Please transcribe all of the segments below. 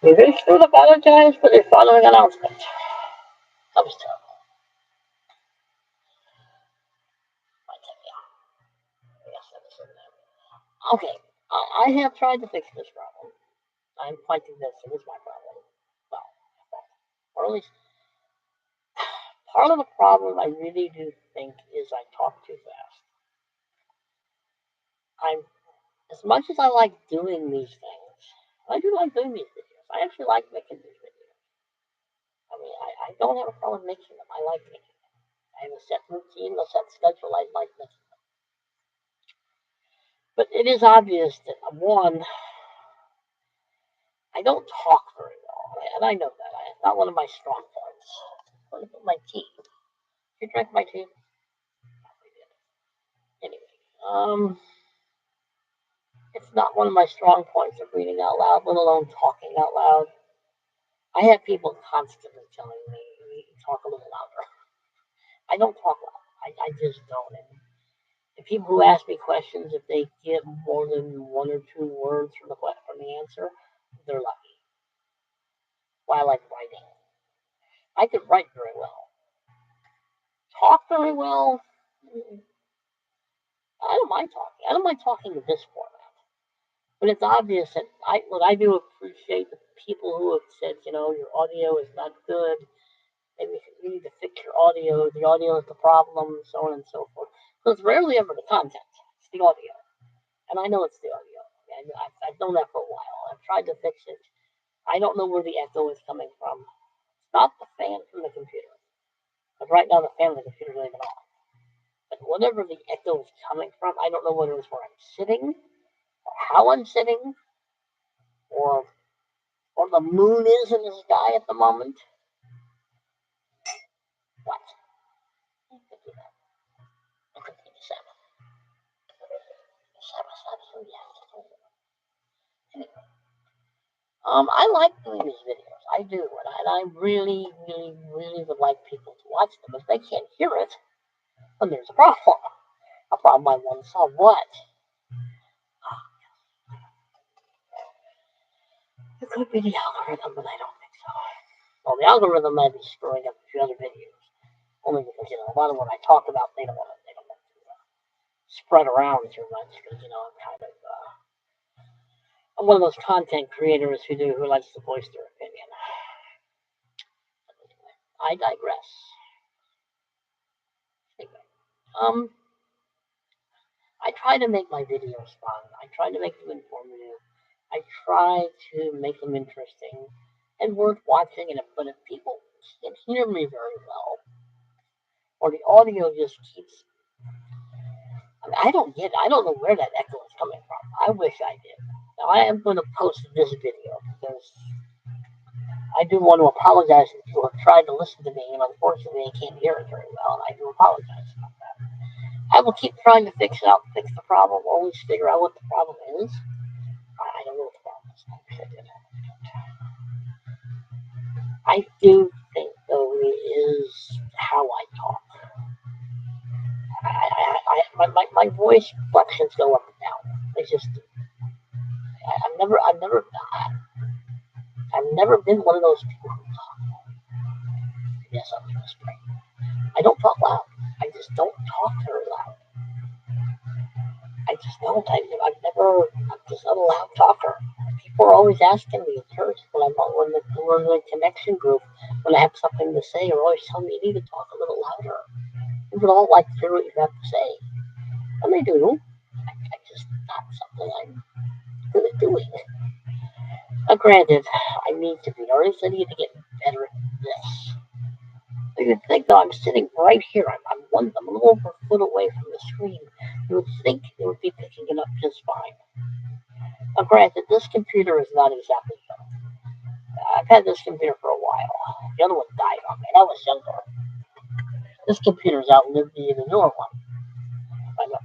They should apologize for the following announcement. That was terrible. Yes, that was so. Okay, I have tried to fix this problem. I'm quite convinced it is my problem. Well, or at least part of the problem I really do think is I talk too fast. I'm as much as I like doing these things, I do like doing these videos. I actually like making these videos. I mean, I don't have a problem making them. I like making them. I have a set routine, a set schedule. I like making them. But it is obvious that one, I don't talk very well, and I know that. It's not one of my strong points. What about my tea? Did you drink my tea? Anyway, it's not one of my strong points of reading out loud, let alone talking out loud. I have people constantly telling me, you talk a little louder. I don't talk loud. I just don't. And the people who ask me questions, if they get more than one or two words from the answer, they're lucky. Why I like writing. I could write very well. Talk very well. I don't mind talking. I don't mind talking in this format. But it's obvious that I do appreciate the people who have said, your audio is not good. Maybe you need to fix your audio. The audio is the problem, so on and so forth. So it's rarely ever the content. It's the audio. And I know it's the audio. I've known that for a while. I've tried to fix it. I don't know where the echo is coming from. It's not the fan from the computer. But right now the fan of the computer isn't even on. But whatever the echo is coming from, I don't know whether it's where I'm sitting, or how I'm sitting, or the moon is in the sky at the moment. What? I could do that. I could take a seven. Anyway, I like doing these videos. I do, and I really, really, really would like people to watch them. If they can't hear it, then there's a problem. A problem I want to solve. What? It could be the algorithm, but I don't think so. Well, the algorithm might be screwing up a few other videos. Only because, a lot of what I talk about, they don't want to spread around too much. Because, I'm one of those content creators who likes to voice their opinion. I digress. Anyway, I try to make my videos fun. I try to make them informative. I try to make them interesting and worth watching. But if people can't hear me very well, or the audio just keeps, I don't get it. I don't know where that echo is coming from. I wish I did. Now I am going to post this video because I do want to apologize to people who have tried to listen to me, and unfortunately they can't hear it very well, and I do apologize about that. I will keep trying to fix the problem, always figure out what the problem is. I don't know what the problem is. I wish I did. I do think, though, it is how I talk. My voice fluctuations go up and down. It's just, I've never been one of those people who talk. Yes, I'm whispering. I don't talk loud. I just don't talk very loud. I just don't. I'm just not a loud talker. People are always asking me at church when we're in the connection group, when I have something to say, or always telling me you need to talk a little louder. We would all like to hear what you have to say. And they do. I just not something I'm good at doing. Now, granted, I need to be, or at least I need to get better at this. You would think, though, I'm sitting right here. I'm a little over a foot away from the screen. You would think it would be picking it up just fine. Now, granted, this computer is not exactly good. I've had this computer for a while. The other one died on me, and I was younger. This computer's outlived the newer one. I know,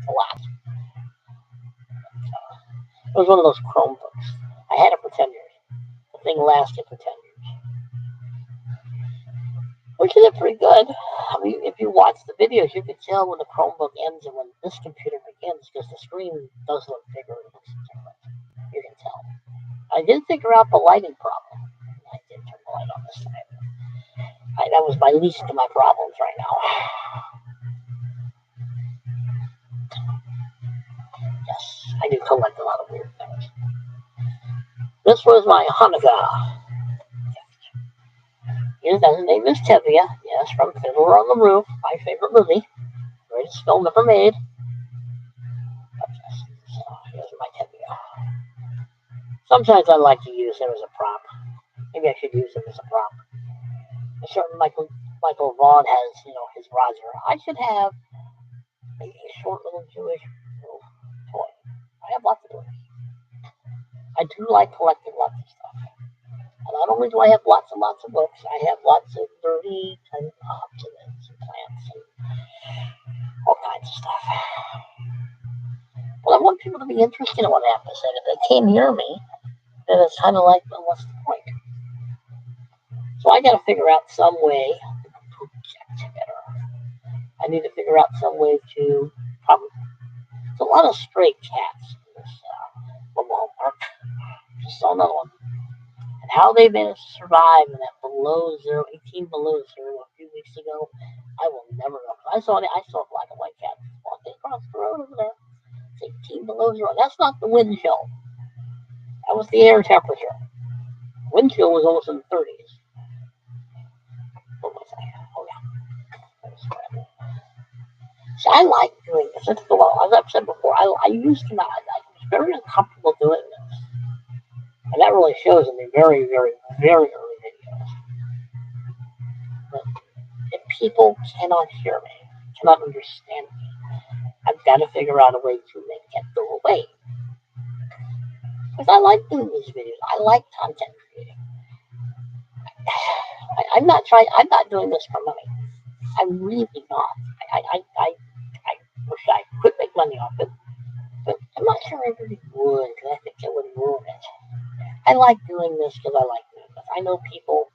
a lot. It was one of those Chromebooks. I had it for 10 years. The thing lasted for 10 years. Which is pretty good. I mean, if you watch the videos, you can tell when the Chromebook ends and when this computer begins, because the screen does look bigger. It looks different. You can tell. I did figure out the lighting problem. I did turn the light on this time. That was my least of my problems right now. Yes, I do collect a lot of weird things. This was my Hanukkah. His name is Tevye. Yes, from Fiddler on the Roof, my favorite movie. Greatest film ever made. So here's my Tevye. Sometimes I like to use him as a prop. Maybe I should use him as a prop. A certain Michael Vaughn has, his Roger. I should have a short little Jewish toy. I have lots of toys. I do like collecting lots of stuff. And not only do I have lots and lots of books, I have lots of dirty tiny pots and plants and all kinds of stuff. But I want people to be interested in what I have to say. If they came near me, then it's kind of like, well, what's the point? So I got to figure out some way to project better. I need to figure out some way to probably. There's a lot of stray cats in this Walmart. Just saw another one. And how they managed to survive in that 18 below zero a few weeks ago, I will never know. I saw a black and white cat walking across the road over there. It's 18 below zero. That's not the wind chill. That was the air temperature. Wind chill was almost in the 30s. What was I? Oh yeah. So I like doing this. As I've said before, I used to not. I was very uncomfortable doing this. And that really shows in the very, very, very early videos. But if people cannot hear me, cannot understand me, I've got to figure out a way to make it go away. Because I like doing these videos. I like content creating. I'm not doing this for money. I'm really not. I wish I could make money off it. But I'm not sure I really would, because I think it would ruin it. I like doing this because I like doing this. I know people,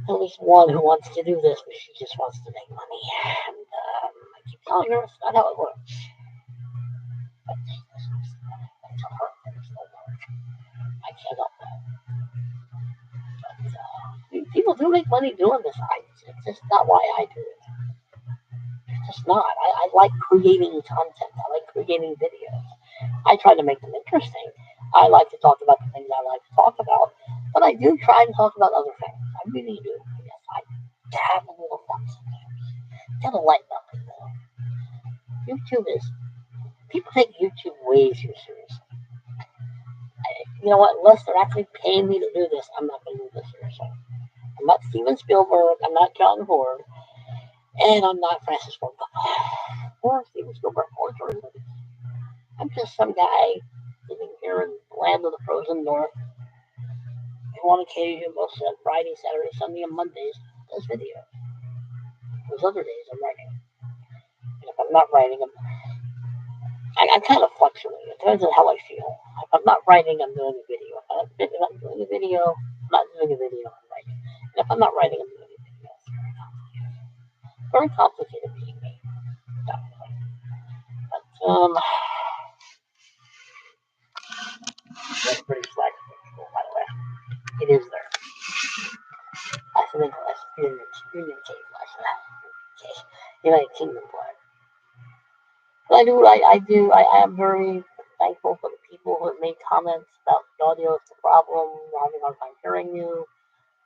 at least one who wants to do this, but she just wants to make money. And I keep telling her it's not how it works. But I tell her it's no work. I can't help that. But people do make money doing this. It's just not why I do it. It's just not. I like creating content. I like creating videos. I try to make them interesting. I like to talk about the things I like to talk about, but I do try to talk about other things. I really do. Yes, I have a little fun sometimes. Gotta lighten up, people. YouTube is. People take YouTube way too seriously. You know what? Unless they're actually paying me to do this, I'm not going to do this seriously. I'm not Steven Spielberg. I'm not John Ford. And I'm not Francis Ford Coppola. Or Steven Spielberg. Or George Lucas. I'm just some guy living here in the land of the frozen north. And on occasion, most Friday, Saturday, Sunday, and Mondays, does videos. Those other days, I'm writing. And if I'm not writing, I kind of fluctuate. It depends on how I feel. If I'm not writing, I'm doing a video. If I'm doing a video, I'm not doing a video, I'm writing. And if I'm not writing, I'm doing a video. It's very complicated being me. Definitely. But, that's pretty flag, by the way. It is there. That's Union Cave flag. United Kingdom flag. But I am very thankful for the people who have made comments about the audio is the problem, having a hard time hearing you.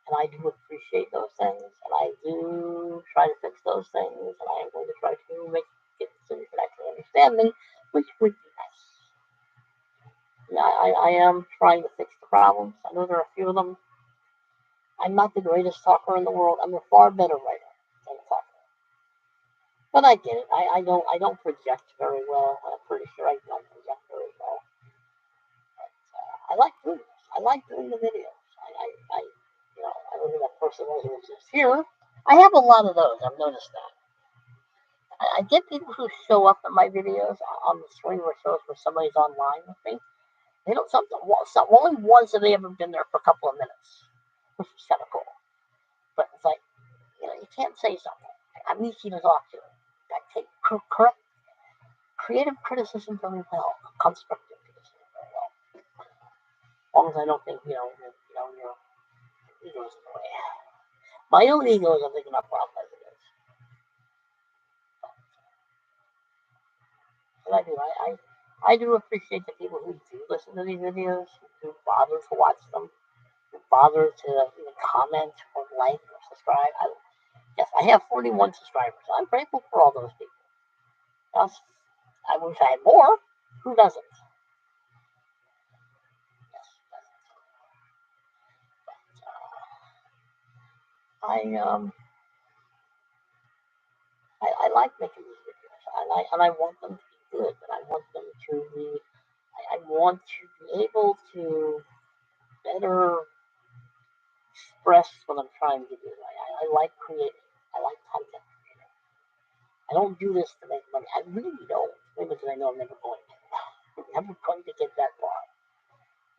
And I do appreciate those things, and I do try to fix those things, and I am going to try to make it so you can actually understand me, which would be nice. Yeah, I am trying to fix the problems. I know there are a few of them. I'm not the greatest talker in the world. I'm a far better writer than a talker. But I get it. I don't project very well. I'm pretty sure I don't project very well. But, I like doing this. I like doing the videos. I I don't know who that person was who was just here. I have a lot of those. I've noticed that. I get people who show up in my videos on the screen where it shows where somebody's online with me. They don't. Only ones have they ever been there for a couple of minutes, which is kind of cool. But it's like, you can't say something. I'm easy to talk to. I take correct, creative criticism very well, constructive criticism very well. long as I don't think, your ego's in the way. My own ego is a big enough problem as it is. But I do appreciate the people who do listen to these videos, who bother to watch them, who bother to even comment or like or subscribe. Yes, I have 41 subscribers. I'm grateful for all those people. Yes, I wish I had more. Who doesn't? Yes, I I like making these videos. I want them to be good, but I want them to be. I want to be able to better express what I'm trying to do. I like creating. I like content creating. I don't do this to make money. I really don't. Maybe because I know I'm never going to. I'm never going to get that far.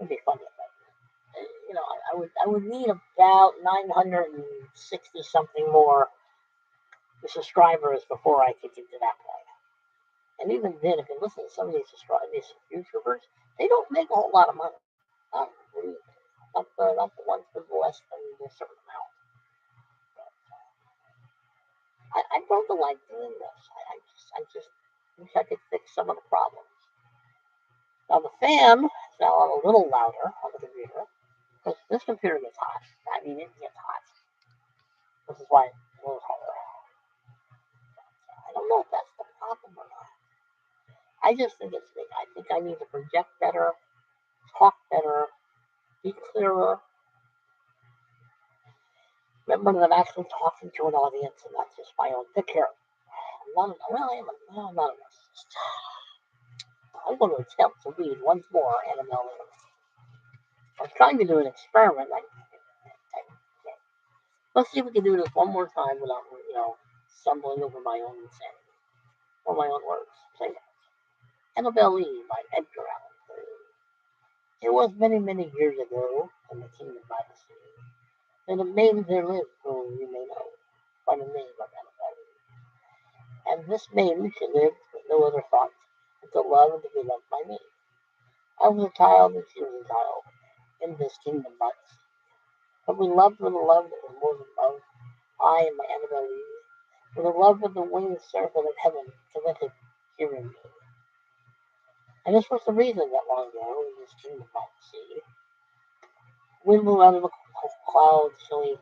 It'd be funny if I did. I would need about 960 something more subscribers before I could get to that point. And even then, if you listen to some of these YouTubers, they don't make a whole lot of money. Not really. Not the ones with less than a certain amount. I don't like doing this. I just wish I could fix some of the problems. Now the fan is now on a little louder on the computer because this computer gets hot. I mean, it gets hot. This is why it's a little hotter. I don't know if that's the problem or not. I just think it's big. I think I need to project better, talk better, be clearer. Remember that I'm actually talking to an audience and not just my own picture. I'm not a narcissist. I'm going to attempt to read once more Annabelle Lee. I was trying to do an experiment. Let's see if we can do this one more time without, stumbling over my own insanity or my own words. Annabelle Lee by Edgar Allan Poe. It was many, many years ago in the kingdom by the sea that a maiden there lived whom you may know by the name of Annabelle Lee. And this maiden she lived with no other thought but to love and to be loved by me. I was a child and she was a child in this kingdom by the sea. But we loved with a love that was more than love, I and my Annabelle Lee, with a love of the winged serpent of heaven connected here in me. And this was the reason that long ago, in this kingdom by the sea, wind blew out of the cloud, chilly.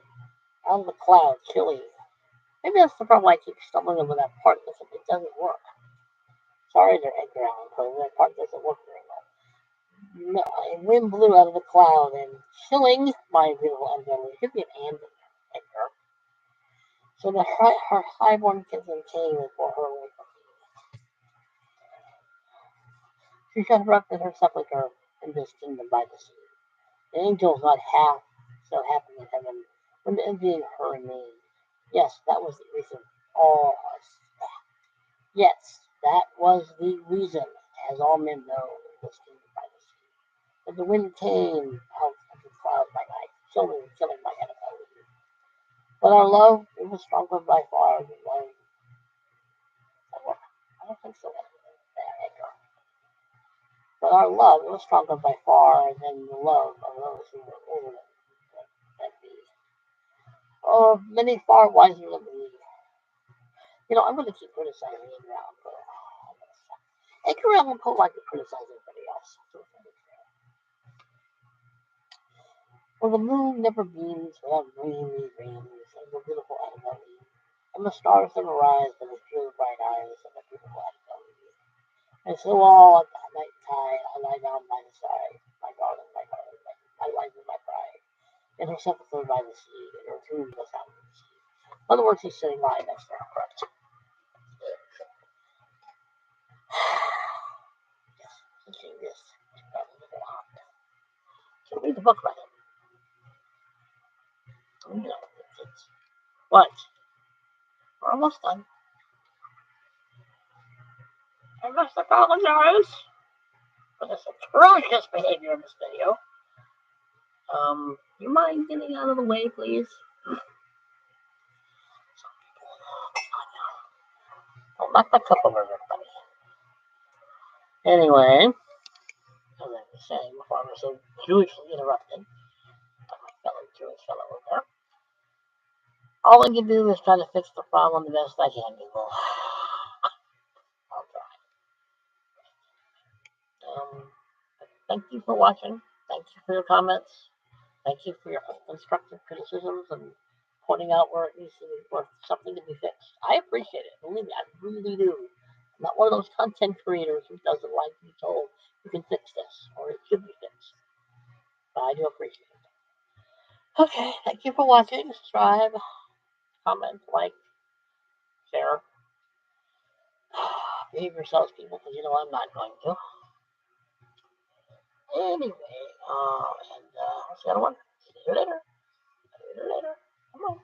Maybe that's the problem. I keep stumbling over that part because it doesn't work. Sorry there, Edgar Allan Poe, that part doesn't work very well. No, wind blew out of the cloud and chilling my beautiful Annabelle. It should be an and Edgar. So her highborn kinsman came and bore her away from me. She interrupted her sepulchre in this kingdom by the sea. The angels not half so happy in heaven when envying her and me. Yes, that was the reason. All us. Yes, that was the reason, as all men know, was kingdom by the sea. But the wind came out of the clouds by night, killing my enemies. But our love, it was stronger by far than love. I don't think so. But our love, it was stronger by far than the love of those who were older than me. Oh, many far wiser than me. I'm going to keep criticizing Edgar Allan Poe. Edgar Allan Poe liked to criticize everybody else. For the moon never beams without dreamy dreams, and the beautiful Annabelle Lee, and the stars never rise but the pure bright eyes of the beautiful Annabelle Lee. And so all at the night tide I lie down by the side, my darling, my life and my pride, in her sepulchre by the sea, in her tomb the fountain sea. In other words, he's sitting right next to her, correct? Yes, teaching this little hot. So read the book by him. What? We're almost done. I must apologize for this atrocious behavior in this video. You mind getting out of the way, please? Don't knock my cup over, everybody. Anyway, saying before I was so hugely interrupted by my fellow Jewish fellow over there. All I can do is try to fix the problem the best I can, people. I'll try. Thank you for watching. Thank you for your comments. Thank you for your constructive criticisms and pointing out where it needs to be, where something to be fixed. I appreciate it. Believe me, I really do. I'm not one of those content creators who doesn't like to be told you can fix this or it should be fixed. But I do appreciate it. Okay, thank you for watching. Subscribe, comment, like, share. Behave yourselves, people, because you know I'm not going to. Anyway, and what's the other one? See you later. See you later. Come on.